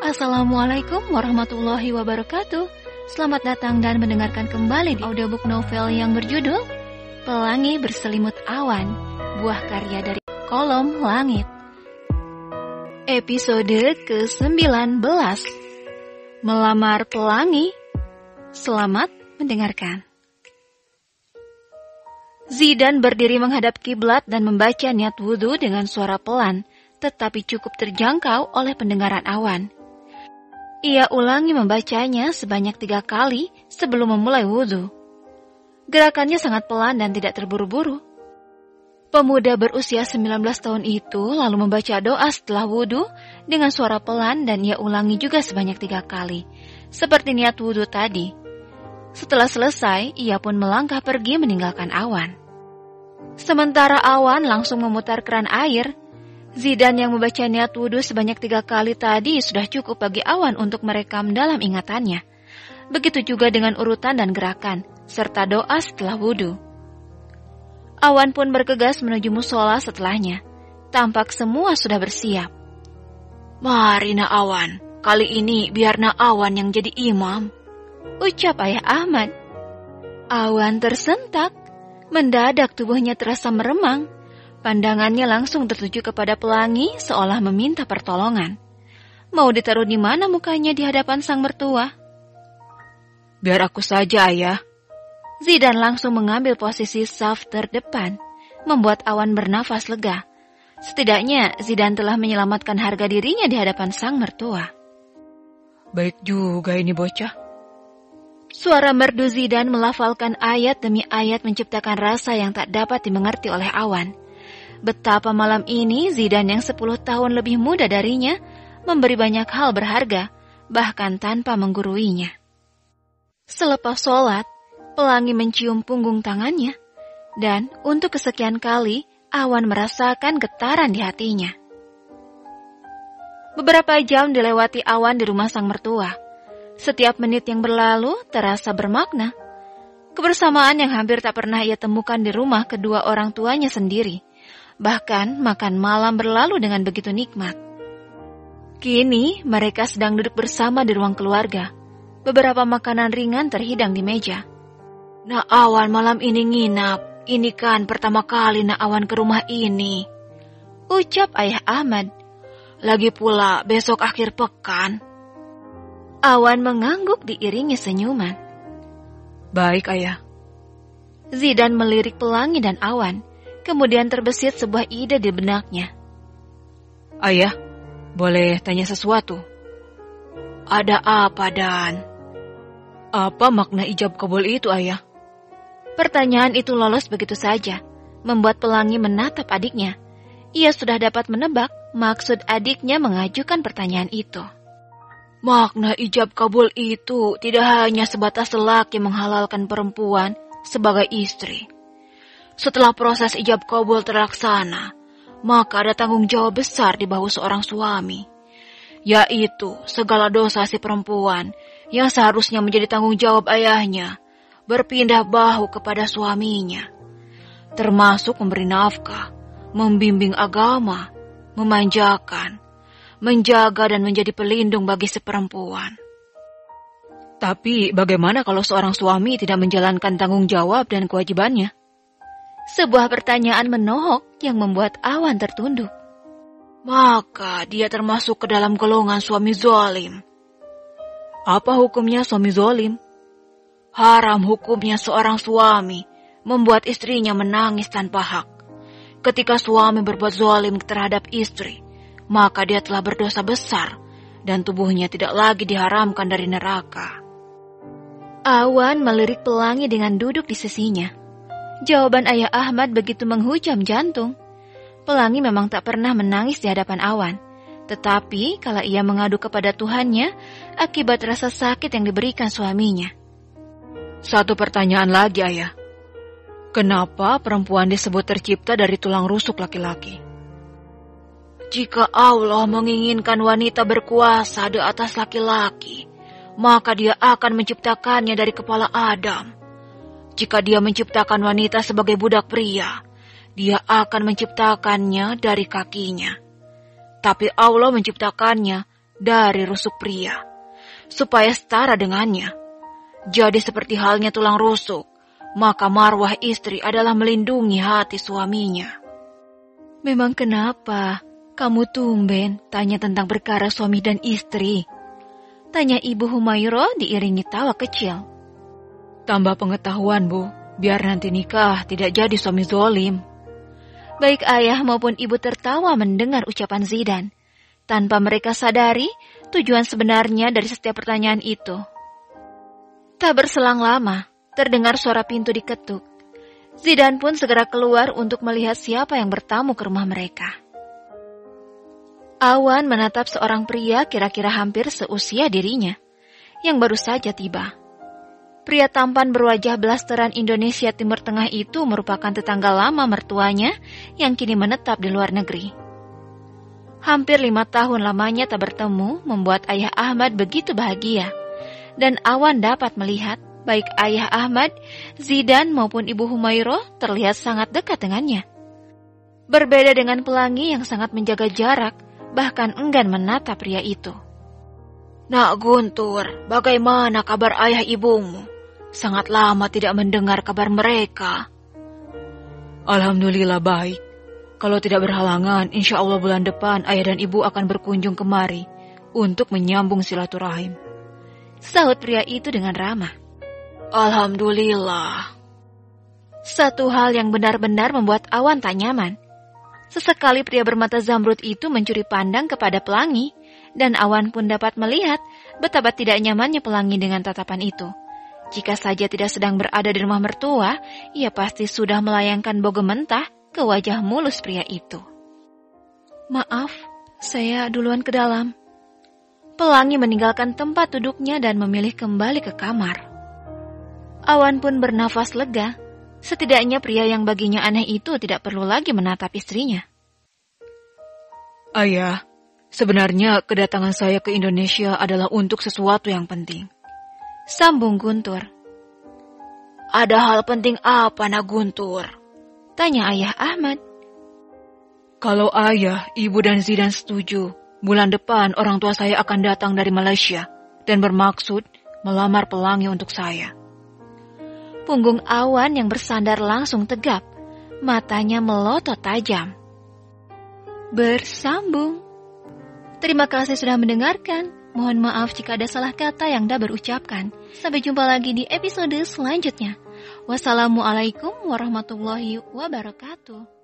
Assalamualaikum warahmatullahi wabarakatuh. Selamat datang dan mendengarkan kembali di audiobook novel yang berjudul Pelangi Berselimut Awan, buah karya dari Kolom Langit. Episode ke-19, Melamar Pelangi. Selamat mendengarkan. Zidan berdiri menghadap kiblat dan membaca niat wudhu dengan suara pelan, tetapi cukup terjangkau oleh pendengaran Awan. Ia ulangi membacanya sebanyak 3 kali sebelum memulai wudhu. Gerakannya sangat pelan dan tidak terburu-buru. Pemuda berusia 19 tahun itu lalu membaca doa setelah wudhu dengan suara pelan dan ia ulangi juga sebanyak 3 kali, seperti niat wudhu tadi. Setelah selesai, ia pun melangkah pergi meninggalkan Awan. Sementara Awan langsung memutar keran air, Zidan yang membaca niat wudhu sebanyak 3 kali tadi sudah cukup bagi Awan untuk merekam dalam ingatannya. Begitu juga dengan urutan dan gerakan, serta doa setelah wudhu. Awan pun bergegas menuju musola setelahnya. Tampak semua sudah bersiap. "Mari nak Awan, kali ini biar nak Awan yang jadi imam," ucap Ayah Ahmad. Awan tersentak, mendadak tubuhnya terasa meremang. Pandangannya langsung tertuju kepada Pelangi seolah meminta pertolongan. Mau ditaruh di mana mukanya di hadapan sang mertua? "Biar aku saja, Ayah." Zidan langsung mengambil posisi saf terdepan, membuat Awan bernafas lega. Setidaknya Zidan telah menyelamatkan harga dirinya di hadapan sang mertua. "Baik juga ini bocah." Suara merdu Zidan melafalkan ayat demi ayat menciptakan rasa yang tak dapat dimengerti oleh Awan. Betapa malam ini Zidan yang 10 tahun lebih muda darinya memberi banyak hal berharga, bahkan tanpa mengguruinya. Selepas sholat, Pelangi mencium punggung tangannya, dan untuk kesekian kali Awan merasakan getaran di hatinya. Beberapa jam dilewati Awan di rumah sang mertua. Setiap menit yang berlalu terasa bermakna. Kebersamaan yang hampir tak pernah ia temukan di rumah kedua orang tuanya sendiri. Bahkan makan malam berlalu dengan begitu nikmat. Kini mereka sedang duduk bersama di ruang keluarga. Beberapa makanan ringan terhidang di meja. "Nak Awan malam ini nginap. Ini kan pertama kali Nak Awan ke rumah ini," ucap Ayah Ahmad. "Lagi pula besok akhir pekan." Awan mengangguk diiringi senyuman. "Baik, Ayah." Zidan melirik Pelangi dan Awan. Kemudian terbesit sebuah ide di benaknya. "Ayah, boleh tanya sesuatu?" "Ada apa, Dan?" "Apa makna ijab kabul itu, Ayah?" Pertanyaan itu lolos begitu saja, membuat Pelangi menatap adiknya. Ia sudah dapat menebak maksud adiknya mengajukan pertanyaan itu. "Makna ijab kabul itu tidak hanya sebatas lelaki menghalalkan perempuan sebagai istri. Setelah proses ijab kabul terlaksana, maka ada tanggung jawab besar di bahu seorang suami, yaitu segala dosa si perempuan yang seharusnya menjadi tanggung jawab ayahnya berpindah bahu kepada suaminya, termasuk memberi nafkah, membimbing agama, memanjakan, menjaga dan menjadi pelindung bagi si perempuan." "Tapi bagaimana kalau seorang suami tidak menjalankan tanggung jawab dan kewajibannya?" Sebuah pertanyaan menohok yang membuat Awan tertunduk. "Maka dia termasuk ke dalam golongan suami zalim." "Apa hukumnya suami zalim?" "Haram hukumnya seorang suami membuat istrinya menangis tanpa hak. Ketika suami berbuat zalim terhadap istri, maka dia telah berdosa besar dan tubuhnya tidak lagi diharamkan dari neraka." Awan melirik Pelangi dengan duduk di sisinya. Jawaban Ayah Ahmad begitu menghujam jantung. Pelangi memang tak pernah menangis di hadapan Awan. Tetapi kalau ia mengadu kepada Tuhannya akibat rasa sakit yang diberikan suaminya. "Satu pertanyaan lagi, Ayah. Kenapa perempuan disebut tercipta dari tulang rusuk laki-laki?" "Jika Allah menginginkan wanita berkuasa di atas laki-laki, maka dia akan menciptakannya dari kepala Adam. Jika dia menciptakan wanita sebagai budak pria, dia akan menciptakannya dari kakinya. Tapi Allah menciptakannya dari rusuk pria, supaya setara dengannya. Jadi seperti halnya tulang rusuk, maka marwah istri adalah melindungi hati suaminya. Memang kenapa kamu tumben tanya tentang perkara suami dan istri? Tanya Ibu Humairah diiringi tawa kecil. Tambah pengetahuan, Bu, biar nanti nikah tidak jadi suami zolim. Baik ayah maupun ibu tertawa mendengar ucapan Zidan. Tanpa mereka sadari tujuan sebenarnya dari setiap pertanyaan itu. Tak berselang lama, terdengar suara pintu diketuk. Zidan pun segera keluar untuk melihat siapa yang bertamu ke rumah mereka. Awan menatap seorang pria kira-kira hampir seusia dirinya, yang baru saja tiba. Pria tampan berwajah blasteran Indonesia Timur Tengah itu merupakan tetangga lama mertuanya yang kini menetap di luar negeri. Hampir 5 tahun lamanya tak bertemu membuat ayah Ahmad begitu bahagia. Dan Awan dapat melihat baik ayah Ahmad, Zidan maupun Ibu Humairah terlihat sangat dekat dengannya. Berbeda dengan Pelangi yang sangat menjaga jarak, bahkan enggan menatap pria itu. Nak Guntur, bagaimana kabar ayah ibumu? Sangat lama tidak mendengar kabar mereka. Alhamdulillah baik. Kalau tidak berhalangan, insya Allah bulan depan ayah dan ibu akan berkunjung kemari untuk menyambung silaturahim. Sahut pria itu dengan ramah. Alhamdulillah. Satu hal yang benar-benar membuat Awan tak nyaman. Sesekali pria bermata zamrud itu mencuri pandang kepada Pelangi, dan Awan pun dapat melihat betapa tidak nyamannya Pelangi dengan tatapan itu. Jika saja tidak sedang berada di rumah mertua, ia pasti sudah melayangkan bogem mentah ke wajah mulus pria itu. Maaf, saya duluan ke dalam. Pelangi meninggalkan tempat duduknya dan memilih kembali ke kamar. Awan pun bernafas lega. Setidaknya pria yang baginya aneh itu tidak perlu lagi menatap istrinya. Ayah, sebenarnya kedatangan saya ke Indonesia adalah untuk sesuatu yang penting. Sambung Guntur. Ada hal penting apa, Nak Guntur? Tanya ayah Ahmad. Kalau ayah, ibu dan Zidan setuju, bulan depan orang tua saya akan datang dari Malaysia dan bermaksud melamar Pelangi untuk saya. Punggung Awan yang bersandar langsung tegap, matanya melotot tajam. Bersambung. Terima kasih sudah mendengarkan. Mohon maaf jika ada salah kata yang dah berucapkan. Sampai jumpa lagi di episode selanjutnya. Wassalamualaikum warahmatullahi wabarakatuh.